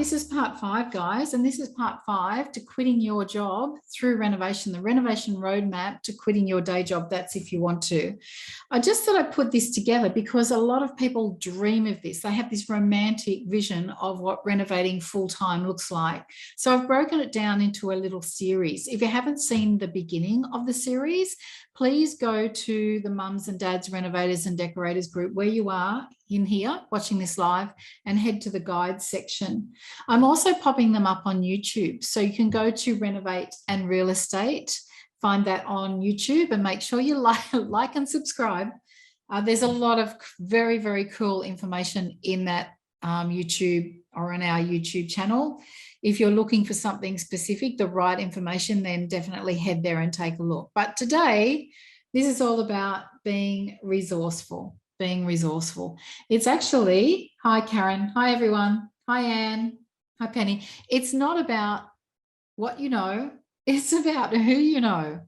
This is part 5, guys, and this is part 5 to quitting your job through renovation, the renovation roadmap to quitting your day job. That's if you want to. I just thought I'd put this together because a lot of people dream of this. They have this romantic vision of what renovating full-time looks like. So I've broken it down into a little series. If you haven't seen the beginning of the series, please go to the Mums and Dads Renovators and Decorators group where you are in here watching this live and head to the guides section. I'm also popping them up on YouTube. So you can go to Renovate and Real Estate, find that on YouTube and make sure you like and subscribe. There's a lot of very, very cool information in that YouTube or on our YouTube channel. If you're looking for something specific, the right information, then definitely head there and take a look. But today, this is all about being resourceful, being resourceful. It's actually, hi Karen, hi everyone, hi Anne, hi Penny. It's not about what you know, it's about who you know.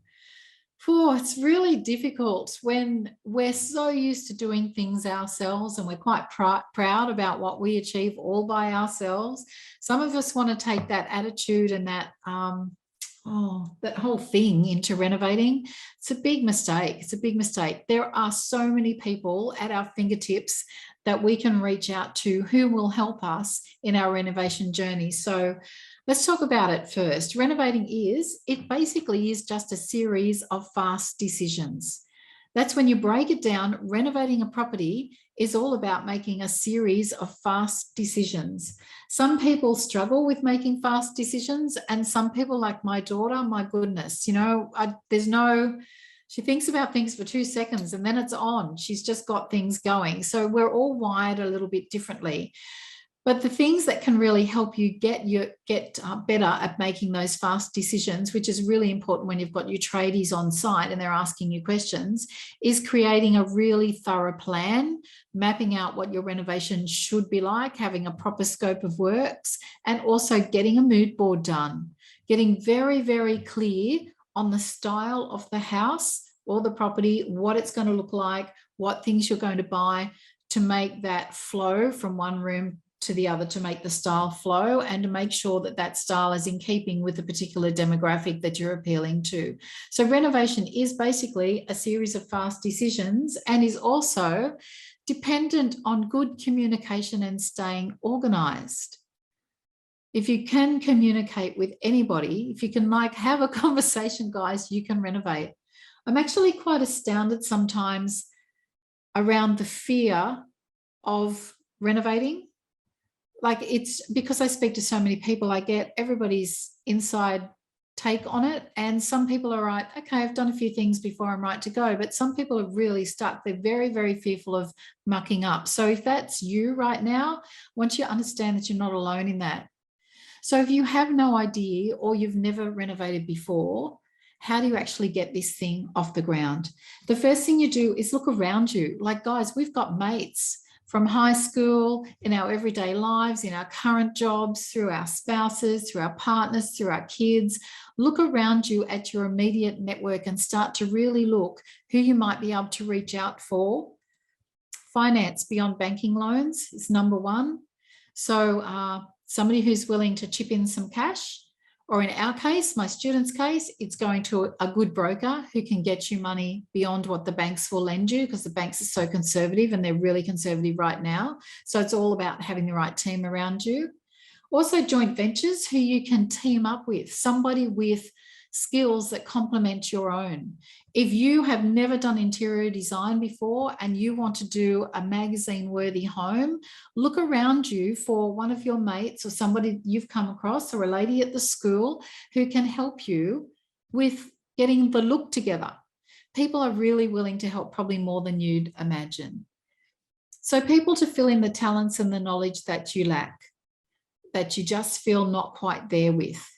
It's really difficult when we're so used to doing things ourselves and we're quite proud about what we achieve all by ourselves. Some of us want to take that attitude and that that whole thing into renovating. It's a big mistake. It's a big mistake. There are so many people at our fingertips that we can reach out to who will help us in our renovation journey. So let's talk about it first. Renovating it basically is just a series of fast decisions. That's when you break it down. Renovating a property is all about making a series of fast decisions. Some people struggle with making fast decisions, and some people, like my daughter, my goodness, you know, she thinks about things for 2 seconds and then it's on. She's just got things going. So we're all wired a little bit differently. But the things that can really help you get better at making those fast decisions, which is really important when you've got your tradies on site and they're asking you questions, is creating a really thorough plan, mapping out what your renovation should be like, having a proper scope of works, and also getting a mood board done, getting very, very clear on the style of the house or the property, what it's going to look like, what things you're going to buy to make that flow from one room to the other, to make the style flow and to make sure that that style is in keeping with the particular demographic that you're appealing to. So renovation is basically a series of fast decisions and is also dependent on good communication and staying organized. If you can communicate with anybody, if you can have a conversation, guys, you can renovate. I'm actually quite astounded sometimes around the fear of renovating. It's because I speak to so many people, I get everybody's inside take on it. And some people are right, okay, I've done a few things before, I'm right to go. But some people are really stuck. They're very, very fearful of mucking up. So if that's you right now, I want you to understand that you're not alone in that. So if you have no idea or you've never renovated before, how do you actually get this thing off the ground? The first thing you do is look around you. Guys, we've got mates from high school, in our everyday lives, in our current jobs, through our spouses, through our partners, through our kids. Look around you at your immediate network and start to really look who you might be able to reach out for. Finance beyond banking loans is number one. So somebody who's willing to chip in some cash, or in our case, my student's case, it's going to a good broker who can get you money beyond what the banks will lend you, because the banks are so conservative and they're really conservative right now. So it's all about having the right team around you. Also joint ventures who you can team up with, somebody with skills that complement your own. If you have never done interior design before and you want to do a magazine-worthy home, look around you for one of your mates or somebody you've come across, or a lady at the school who can help you with getting the look together. People are really willing to help, probably more than you'd imagine. So people to fill in the talents and the knowledge that you lack, that you just feel not quite there with.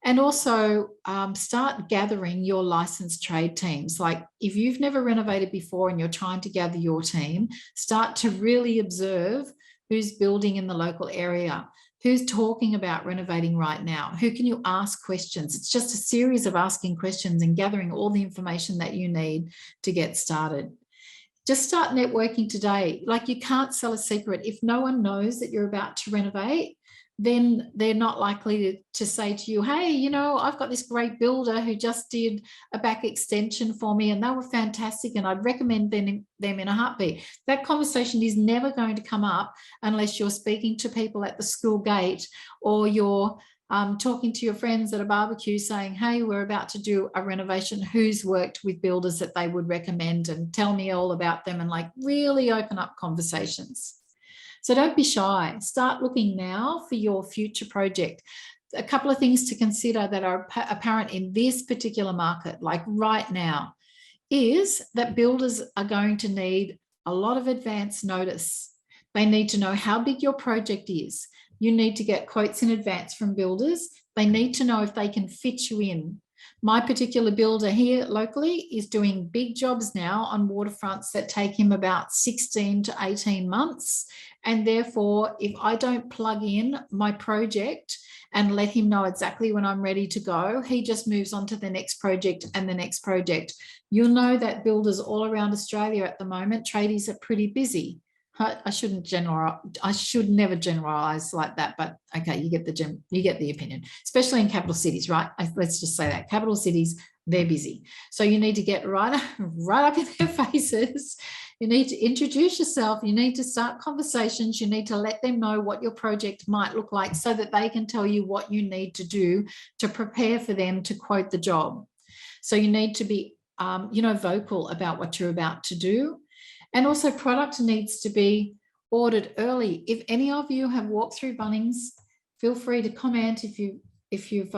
And also start gathering your licensed trade teams. If you've never renovated before and you're trying to gather your team, start to really observe who's building in the local area, who's talking about renovating right now, who can you ask questions. It's just a series of asking questions and gathering all the information that you need to get started. Just start networking today. You can't sell a secret. If no one knows that you're about to renovate, then they're not likely to say to you, hey, you know, I've got this great builder who just did a back extension for me and they were fantastic and I'd recommend them in a heartbeat. That conversation is never going to come up unless you're speaking to people at the school gate, or you're talking to your friends at a barbecue saying, hey, we're about to do a renovation, who's worked with builders that they would recommend, and tell me all about them, and like really open up conversations. So don't be shy. Start looking now for your future project. A couple of things to consider that are apparent in this particular market, like right now, is that builders are going to need a lot of advance notice. They need to know how big your project is. You need to get quotes in advance from builders. They need to know if they can fit you in. My particular builder here locally is doing big jobs now on waterfronts that take him about 16 to 18 months. And therefore, if I don't plug in my project and let him know exactly when I'm ready to go, he just moves on to the next project and the next project. You'll know that builders all around Australia at the moment, tradies are pretty busy. I shouldn't generalize. I should never generalize like that, but okay, you get the opinion, especially in capital cities, right? Let's just say that capital cities, they're busy. So you need to get right up in their faces. You need to introduce yourself. You need to start conversations. You need to let them know what your project might look like so that they can tell you what you need to do to prepare for them to quote the job. So you need to be, vocal about what you're about to do. And also product needs to be ordered early. If any of you have walked through Bunnings, feel free to comment if you've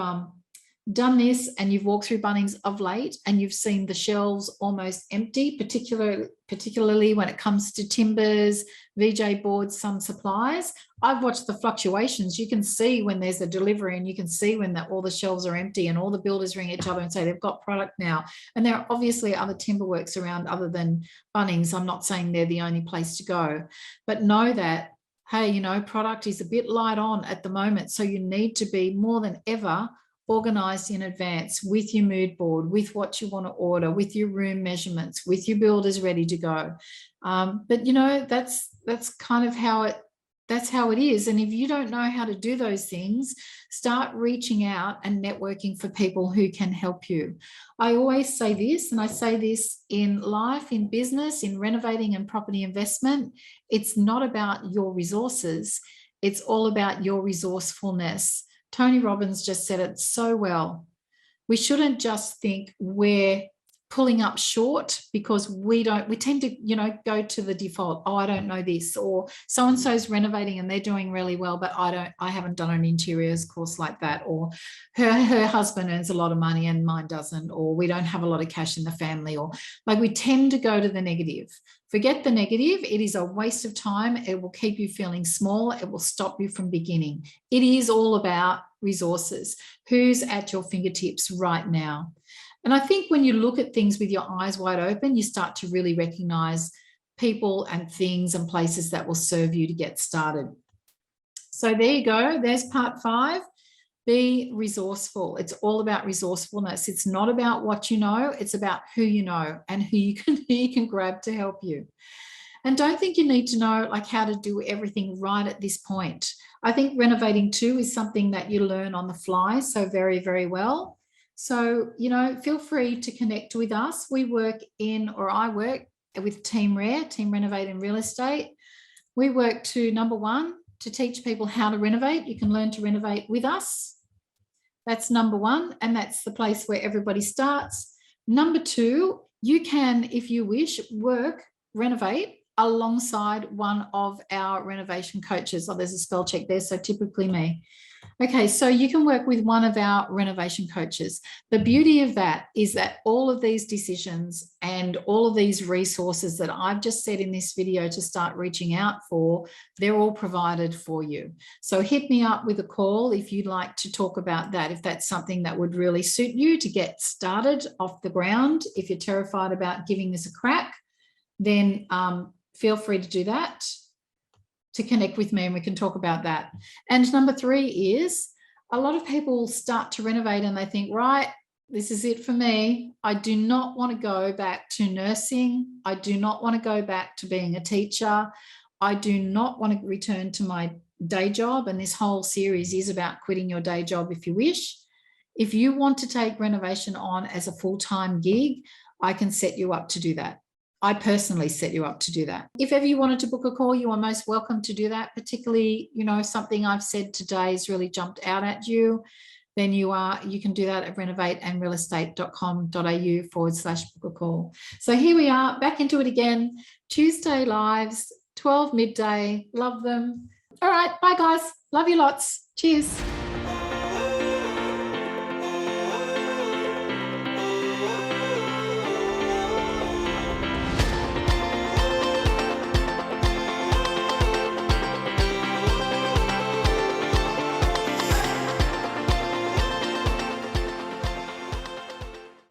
done this and you've walked through Bunnings of late and you've seen the shelves almost empty, particularly when it comes to timbers, VJ boards, some supplies. I've watched the fluctuations. You can see when there's a delivery and you can see when all the shelves are empty and all the builders ring each other and say they've got product now. And there are obviously other timber works around other than Bunnings. I'm not saying they're the only place to go, but know that, hey, you know, product is a bit light on at the moment. So you need to be more than ever organised in advance with your mood board, with what you want to order, with your room measurements, with your builders ready to go. But you know, that's kind of how it is. And if you don't know how to do those things, start reaching out and networking for people who can help you. I always say this, and I say this in life, in business, in renovating and property investment. It's not about your resources. It's all about your resourcefulness. Tony Robbins just said it so well. We shouldn't just think we're pulling up short because we tend to, go to the default. Oh, I don't know this, or so-and-so's renovating and they're doing really well, but I haven't done an interiors course like that, or her husband earns a lot of money and mine doesn't, or we don't have a lot of cash in the family, or like we tend to go to the negative. Forget the negative. It is a waste of time. It will keep you feeling small. It will stop you from beginning. It is all about resources. Who's at your fingertips right now? And I think when you look at things with your eyes wide open, you start to really recognize people and things and places that will serve you to get started. So there you go. There's part 5. Be resourceful. It's all about resourcefulness. It's not about what you know. It's about who you know and who you can grab to help you. And don't think you need to know like how to do everything right at this point. I think renovating too is something that you learn on the fly so very, very well. So, feel free to connect with us. I work with Team Renovate and Real Estate. We work to, number 1, to teach people how to renovate. You can learn to renovate with us. That's number 1, and that's the place where everybody starts. Number 2, you can, if you wish, renovate alongside one of our renovation coaches. Oh, there's a spell check there, so typically me. Okay, so you can work with one of our renovation coaches. The beauty of that is that all of these decisions and all of these resources that I've just said in this video to start reaching out for, they're all provided for you. So hit me up with a call if you'd like to talk about that, if that's something that would really suit you to get started off the ground. If you're terrified about giving this a crack, then feel free to do that, to connect with me, and we can talk about that. And number 3 is a lot of people start to renovate and they think, right, this is it for me. I do not want to go back to nursing. I do not want to go back to being a teacher. I do not want to return to my day job, and this whole series is about quitting your day job if you wish. If you want to take renovation on as a full-time gig, I can set you up to do that. I personally set you up to do that. If ever you wanted to book a call, you are most welcome to do that, particularly, something I've said today has really jumped out at you, then you can do that at renovateandrealestate.com.au/book a call. So here we are, back into it again. Tuesday lives, 12 midday. Love them. All right, bye guys. Love you lots. Cheers.